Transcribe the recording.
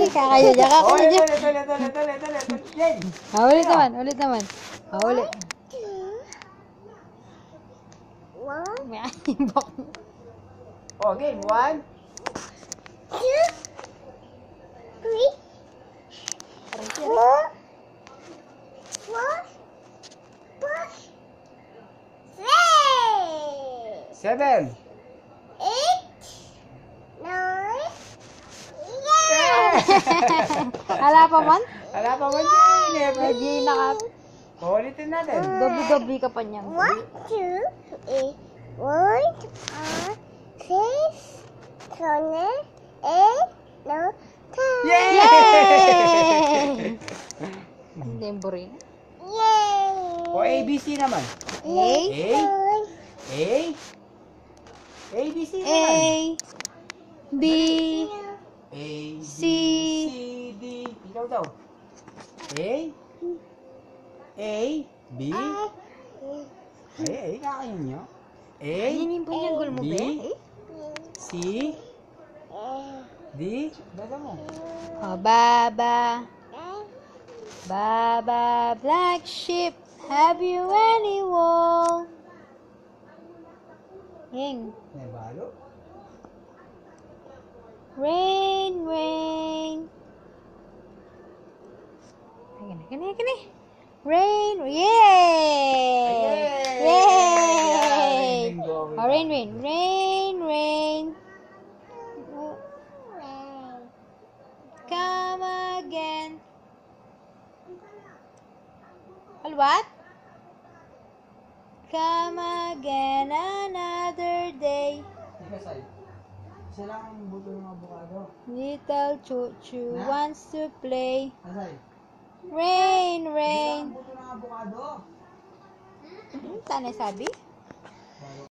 Kakaya niya, kakaya niya. Ulit. Ulit naman, ulit naman. Ulit. Oh, game. 1, 2, 3, 4, 7. 8, 9, Ala pa man? Wala pa man din. Lagi naka... Ulitin natin. Dobli-dobli ka pa niyan. 1, 2, 3, 4, 5, 6, 7, 8, 9, 10. Yay! Temborin. Yay! O ABC naman. A, A, ABC A, naman. B, A, C, C, D. Ikaw daw. A, B, ay, kakain nyo. A, Yan yung punyanggol mo, B, be? C, D. Bata mo. Oh, Baba, Baba, black sheep, have you any wool? Ying. May balo. Rain, rain. Ay, gani. Rain, yay! Yay! Oh, rain, rain. Come again. What? Come again another day. Isa lang ang buto ng avocado. Little Chuchu wants to play. Asay. Rain, Isa rain. lang ang buto ng avocado. Tanay sabi?